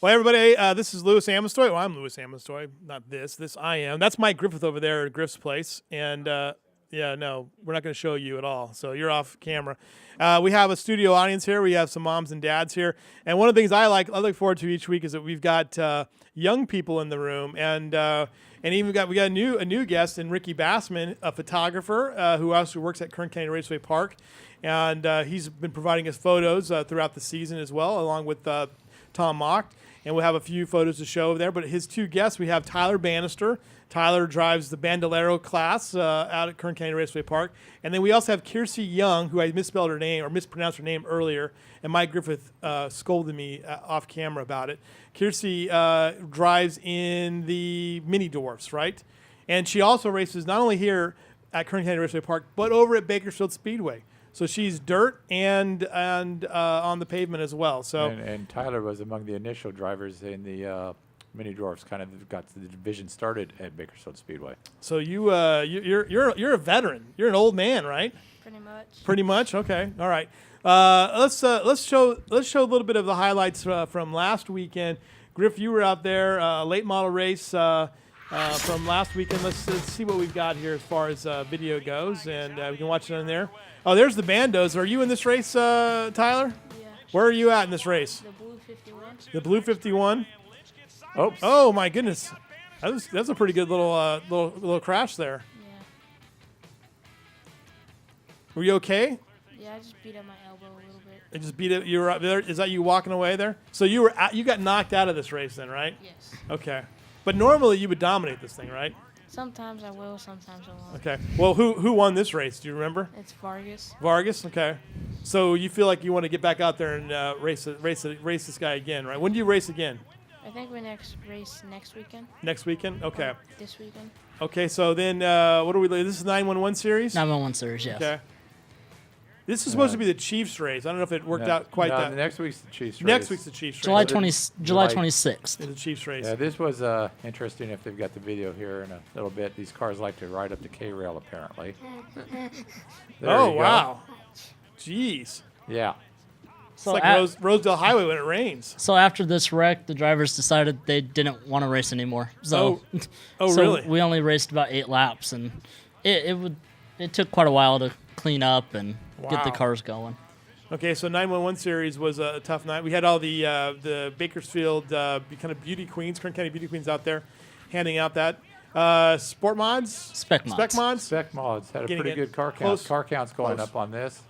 Well, everybody, this is Louis Amestoy. Well, I'm Louis Amestoy. Not this. This I am. That's Mike Griffith over there at Griff's place. And, yeah, no, we're not going to show you at all. So you're off camera. We have a studio audience here. We have some moms and dads here. And one of the things I look forward to each week is that we've got young people in the room. And even we got a new guest in Ricky Bassman, a photographer who also works at Kern County Raceway Park. And he's been providing us photos throughout the season as well, along with Tom Mock. And we'll have a few photos to show over there. But his two guests, we have Tyler Bannister. Tyler drives the Bandolero class out at Kern County Raceway Park. And then we also have Kercie Jung, who I misspelled her name or mispronounced her name earlier. And Mike Griffith scolded me off camera about it. Kercie drives in the mini Dwarfs, right? And she also races not only here at Kern County Raceway Park, but over at Bakersfield Speedway. So she's dirt and on the pavement as well. So and Tyler was among the initial drivers in the mini dwarfs. Kind of got the division started at Bakersfield Speedway. So you're a veteran. You're an old man, right? Pretty much. Pretty much. Okay. All right. Let's show a little bit of the highlights from last weekend. Griff, you were out there, late model race from last weekend. Let's see what we've got here as far as video goes, and we can watch it on there. Oh, there's the Bandos. Are you in this race, Tyler? Yeah. Where are you at in this race? The blue 51. The blue 51. Oops. Oh my goodness, that's a pretty good little crash there. Yeah. Were you okay? Yeah, I just beat up my elbow a little bit. It just beat it. You were up there. Is that you walking away there? So you got knocked out of this race then, right? Yes. Okay. But normally you would dominate this thing, right? Sometimes I will, sometimes I won't. Okay. Well, who won this race? Do you remember? It's Vargas. Vargas. Okay. So you feel like you want to get back out there and race this guy again, right? When do you race again? I think we race next weekend. Next weekend. Okay. Or this weekend. Okay. So then, what do we? This is 911 series. 911 series, yes. Okay. This is supposed to be the Chiefs race. I don't know if it worked out quite that. The next week's the Chiefs race. Next week's the Chiefs July race. 26th. It's the Chiefs race. Yeah, this was interesting if they've got the video here in a little bit. These cars like to ride up the K-rail, apparently. Oh, wow. Jeez. Yeah. It's So like at- Rosedale Highway when it rains. So after this wreck, the drivers decided they didn't want to race anymore. So, Oh, so really? we only raced about 8 laps, and it took quite a while to clean up and get the Wow. cars going. Okay, so 911 series was a tough night. We had all the Bakersfield kind of beauty queens, Kern County beauty queens out there handing out that. Sport mods? Spec mods. Spec mods? Spec mods had a Getting pretty it good car count. close. Car count's going Close. up on this.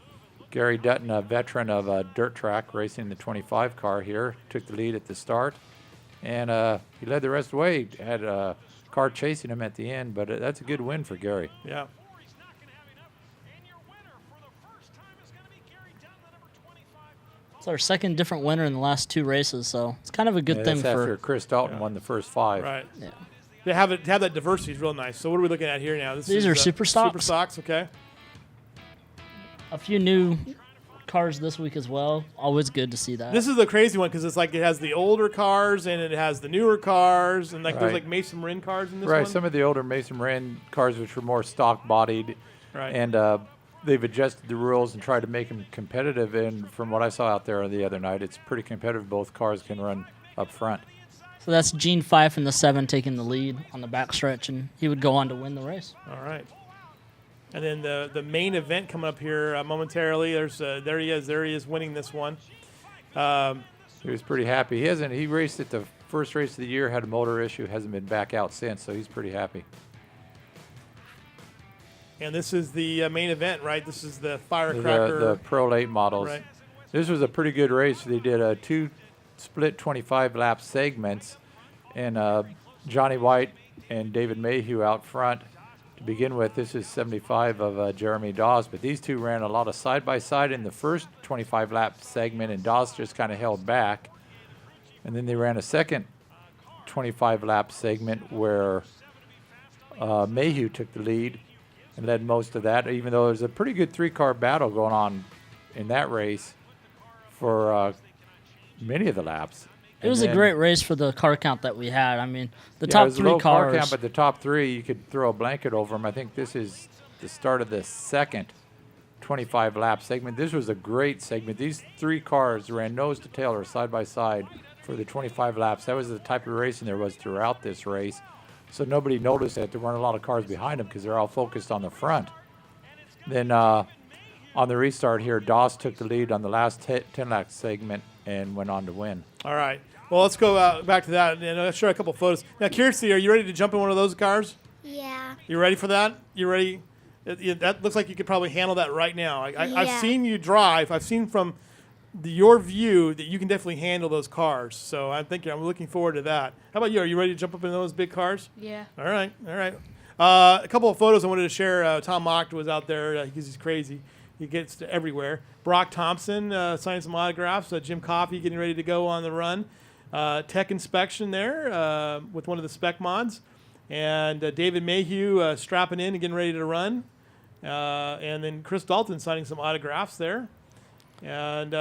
Gary Dutton, a veteran of dirt track, racing the 25 car here, took the lead at the start. And he led the rest of the way. Had a car chasing him at the end, but that's a good win for Gary. Yeah. It's our second different winner in the last 2 races, so it's kind of a good thing That's after for. Chris Dalton won the first 5. Right. Yeah. They have that diversity is real nice. So what are we looking at here now? These are super stocks. Super stocks, okay. A few new cars this week as well. Always good to see that. This is the crazy one because it's like it has the older cars and it has the newer cars and like there's Right. like Mason Marin cars in this Right, one. some of the older Mason Marin cars, which were more stock-bodied, Right. and they've adjusted the rules and tried to make them competitive. And from what I saw out there the other night, it's pretty competitive. Both cars can run up front. So that's Gene Fife in the 7 taking the lead on the backstretch, and he would go on to win the race. All right. And then the main event coming up here momentarily. There he is winning this one. He was pretty happy. He raced at the first race of the year, had a motor issue, hasn't been back out since, so he's pretty happy. And this is the main event, right? This is the firecracker. The Pro Late models. Right. This was a pretty good race. They did 2 split 25-lap segments, and Johnny White and David Mayhew out front. To begin with, this is 75 of Jeremy Dawes, but these two ran a lot of side-by-side in the first 25-lap segment, and Dawes just kind of held back. And then they ran a second 25-lap segment where Mayhew took the lead and led most of that, even though there's a pretty good 3-car battle going on in that race for many of the laps. It was a great race for the car count that we had. I mean, the Yeah, it top was a 3 low car cars. count, but the top 3, you could throw a blanket over them. I think this is the start of the second 25-lap segment. This was a great segment. These 3 cars ran nose to tail or side by side for the 25 laps. That was the type of racing there was throughout this race. So nobody noticed that there weren't a lot of cars behind them because they're all focused on the front. Then on the restart here, Doss took the lead on the last 10 lap segment and went on to win. All right. Well, let's go back to that and I'll show you a couple photos. Now, Kercie, are you ready to jump in one of those cars? Yeah. You ready for that? You ready? That looks like you could probably handle that right now. I've Yeah. seen you drive. I've seen from your view that you can definitely handle those cars. So I'm looking forward to that. How about you? Are you ready to jump up in those big cars? Yeah. All right. A couple of photos I wanted to share. Tom Mocht was out there because he's crazy. He gets to everywhere. Brock Thompson signing some autographs. Jim Coffey getting ready to go on the run. Tech inspection there with one of the spec mods. And David Mayhew strapping in and getting ready to run. And then Chris Dalton signing some autographs there. And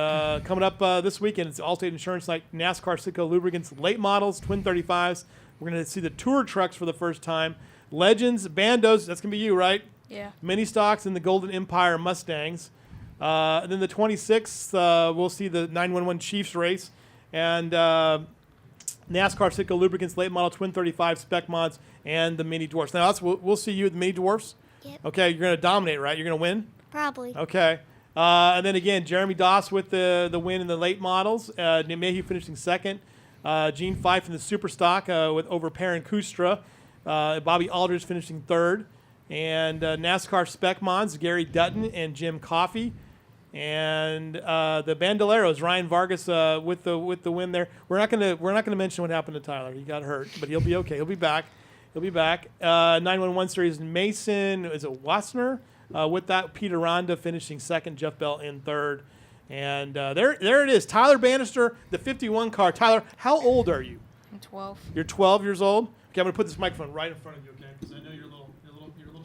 coming up this weekend, it's Allstate Insurance Night, NASCAR Citgo Lubricants, late models, twin 35s. We're going to see the tour trucks for the first time. Legends, Bandos, that's going to be you, right? Yeah. Mini stocks and the Golden Empire Mustangs. And then the 26th, we'll see the 911 Chiefs race. And NASCAR Citgo Lubricants, late model, twin 35 spec mods, and the Mini Dwarfs. Now, we'll see you at the Mini Dwarfs. Yep. Okay, you're going to dominate, right? You're going to win? Probably. Okay. And then again, Jeremy Doss with the win in the late models. Mayhew finishing second. Gene Fife in the super stock with over Perrin Kustra. Bobby Aldridge finishing third. And NASCAR spec mods, Gary Dutton and Jim Coffey. And the Bandoleros, Ryan Vargas with the win there. We're not gonna mention what happened to Tyler. He got hurt, but he'll be okay. He'll be back. 911 series Mason, is it Wassner? With that, Peter Ronda finishing second, Jeff Bell in third. And there it is, Tyler Bannister, the 51 car. Tyler, how old are you? I'm 12. You're 12 years old? Okay, I'm going to put this microphone right in front of you, okay? Because I know you're a little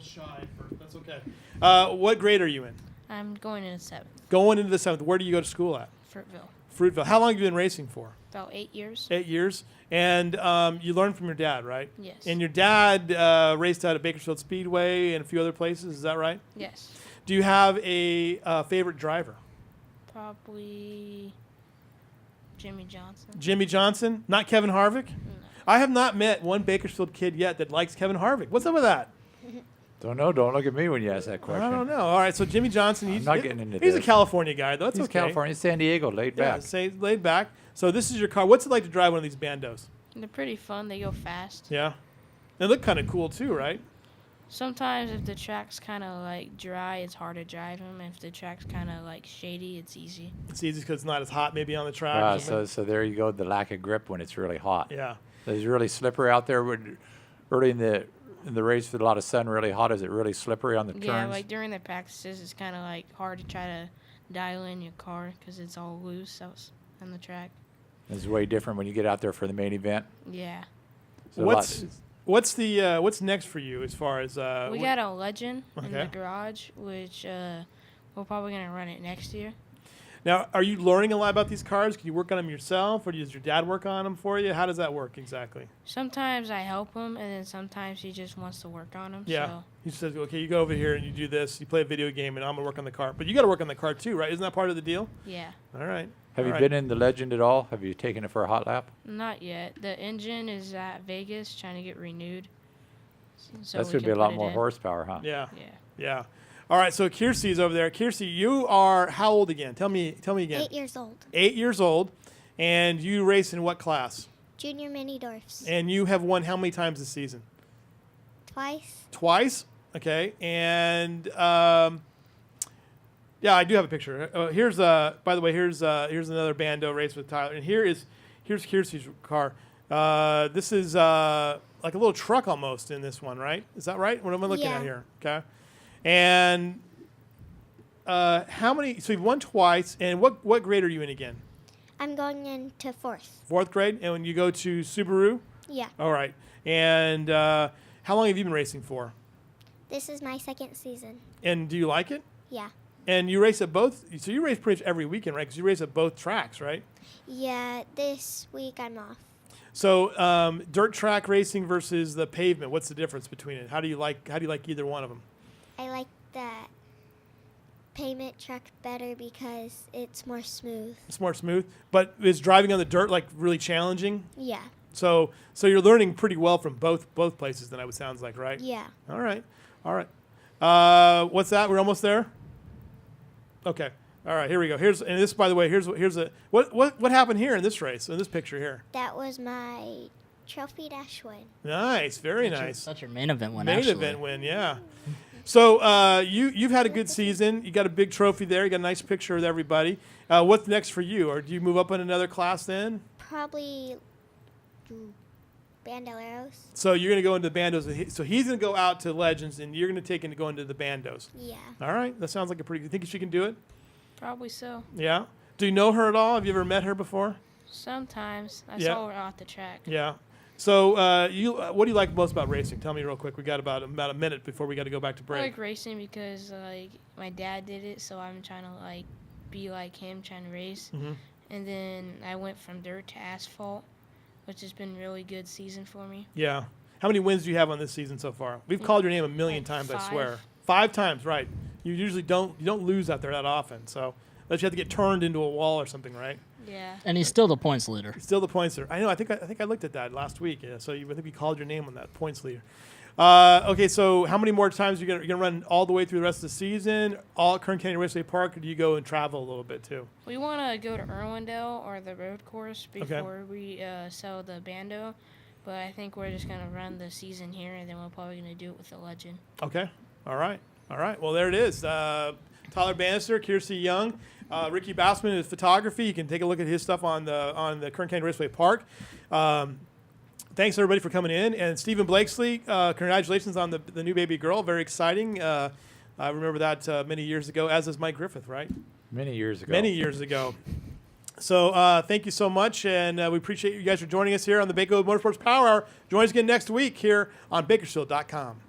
shy. That's okay. What grade are you in? I'm going in 7th. Going into the 7th. Where do you go to school at? Fruitville. How long have you been racing for? About 8 years. 8 years. And you learned from your dad, right? Yes. And your dad raced out at Bakersfield Speedway and a few other places. Is that right? Yes. Do you have a favorite driver? Probably Jimmy Johnson. Jimmy Johnson? Not Kevin Harvick? No. I have not met one Bakersfield kid yet that likes Kevin Harvick. What's up with that? Don't know. Don't look at me when you ask that question. I don't know. All right, so Jimmy Johnson, he's not getting into he's a this. California guy, though. That's He's okay. California, San Diego, laid Yeah, back. say laid back. So this is your car. What's it like to drive one of these Bandos? They're pretty fun. They go fast. Yeah. They look kind of cool, too, right? Sometimes if the track's kind of like dry, it's hard to drive them. If the track's kind of like shady, it's easy. It's easy because it's not as hot maybe on the track. or something. So there you go, the lack of grip when it's really hot. Yeah. It's really slippery out there. Early in the race with a lot of sun, really hot. Is it really slippery on the turns? Yeah, like during the practices, it's kind of like hard to try to dial in your car because it's all loose on the track. It's way different when you get out there for the main event. Yeah. So What's next for you as far as We got a Legend in Okay. the garage, which we're probably going to run it next year. Now, are you learning a lot about these cars? Can you work on them yourself, or does your dad work on them for you? How does that work exactly? Sometimes I help him, and then sometimes he just wants to work on them. Yeah. So. He says, okay, you go over here and you do this. You play a video game, and I'm going to work on the car. But you got to work on the car too, right? Isn't that part of the deal? Yeah. All right. Have you All right. been in the Legend at all? Have you taken it for a hot lap? Not yet. The engine is at Vegas trying to get renewed. So That's we going to be can a lot put it more in. horsepower, huh? Yeah. Yeah. Yeah. All right, so Kercie's over there. Kercie, you are how old again? Tell me again. 8 years old. 8 years old, and you race in what class? Junior mini dwarfs. And you have won how many times this season? Twice. Twice. Okay, and yeah, I do have a picture. Here's by the way, here's another Bando race with Tyler, and here's Kercie's car. This is like a little truck almost in this one, right? Is that right? What am I looking at Yeah. here? Okay. And how many? So you've won twice. And what grade are you in again? I'm going into 4th. 4th grade. And when you go to Subaru. Yeah. All right. And how long have you been racing for? This is my 2nd season. And do you like it? Yeah. And you race at both. So you race pretty much every weekend, right? Because you race at both tracks, right? Yeah, this week I'm off. So dirt track racing versus the pavement. What's the difference between it? How do you like either one of them? I like that pavement track better because it's more smooth. It's more smooth. But is driving on the dirt like really challenging? Yeah. So you're learning pretty well from both places. Then it sounds like, right? Yeah. All right. What's that? We're almost there. Okay. All right. Here we go. And this, by the way, here's what happened here in this race, in this picture here. That was my trophy dash win. Nice. Very nice. That's your main event win. Main actually. event win. Yeah. So you've had a good season. You got a big trophy there. You got a nice picture with everybody. What's next for you? Or do you move up in another class then? Probably Bandoleros. So you're going to go into the bandos. So he's going to go out to Legends, and you're going to take him to go into the bandos. Yeah. All right. That sounds like a pretty good. Think she can do it? Probably so. Yeah. Do you know her at all? Have you ever met her before? Sometimes I Yeah. saw her off the track. Yeah. So what do you like most about racing? Tell me real quick. We got about a minute before we got to go back to I break. like racing because like my dad did it, so I'm trying to like be like him, trying to race. Mhm. And then I went from dirt to asphalt, which has been a really good season for me. Yeah. How many wins do you have on this season so far? We've called your name a million Like times, I 5. swear. 5 times, right? You usually don't lose out there that often. So unless you have to get turned into a wall or something, right? Yeah. And he's still the points leader. Still the points leader. I know. I think I looked at that last week. Yeah. So I think we called your name on that points leader. Okay. So how many more times are you gonna run all the way through the rest of the season? All at Kern County Raceway Park, or do you go and travel a little bit too? We want to go to Irwindale or the road course before we sell the bando, but I think we're just going to run the season here, and then we're probably going to do it with the Legend. Okay. All right. Well, there it is. Tyler Bannister, Kercie Jung, Ricky Bassman is photography. You can take a look at his stuff on the Kern County Raceway Park. Thanks everybody for coming in. And Stephen Blakesley, congratulations on the new baby girl. Very exciting. I remember that many years ago, as is Mike Griffith, right? Many years ago. Many years ago. So thank you so much, and we appreciate you guys for joining us here on the Bako Motorsports Power Hour. Join us again next week here on Bakersfield.com.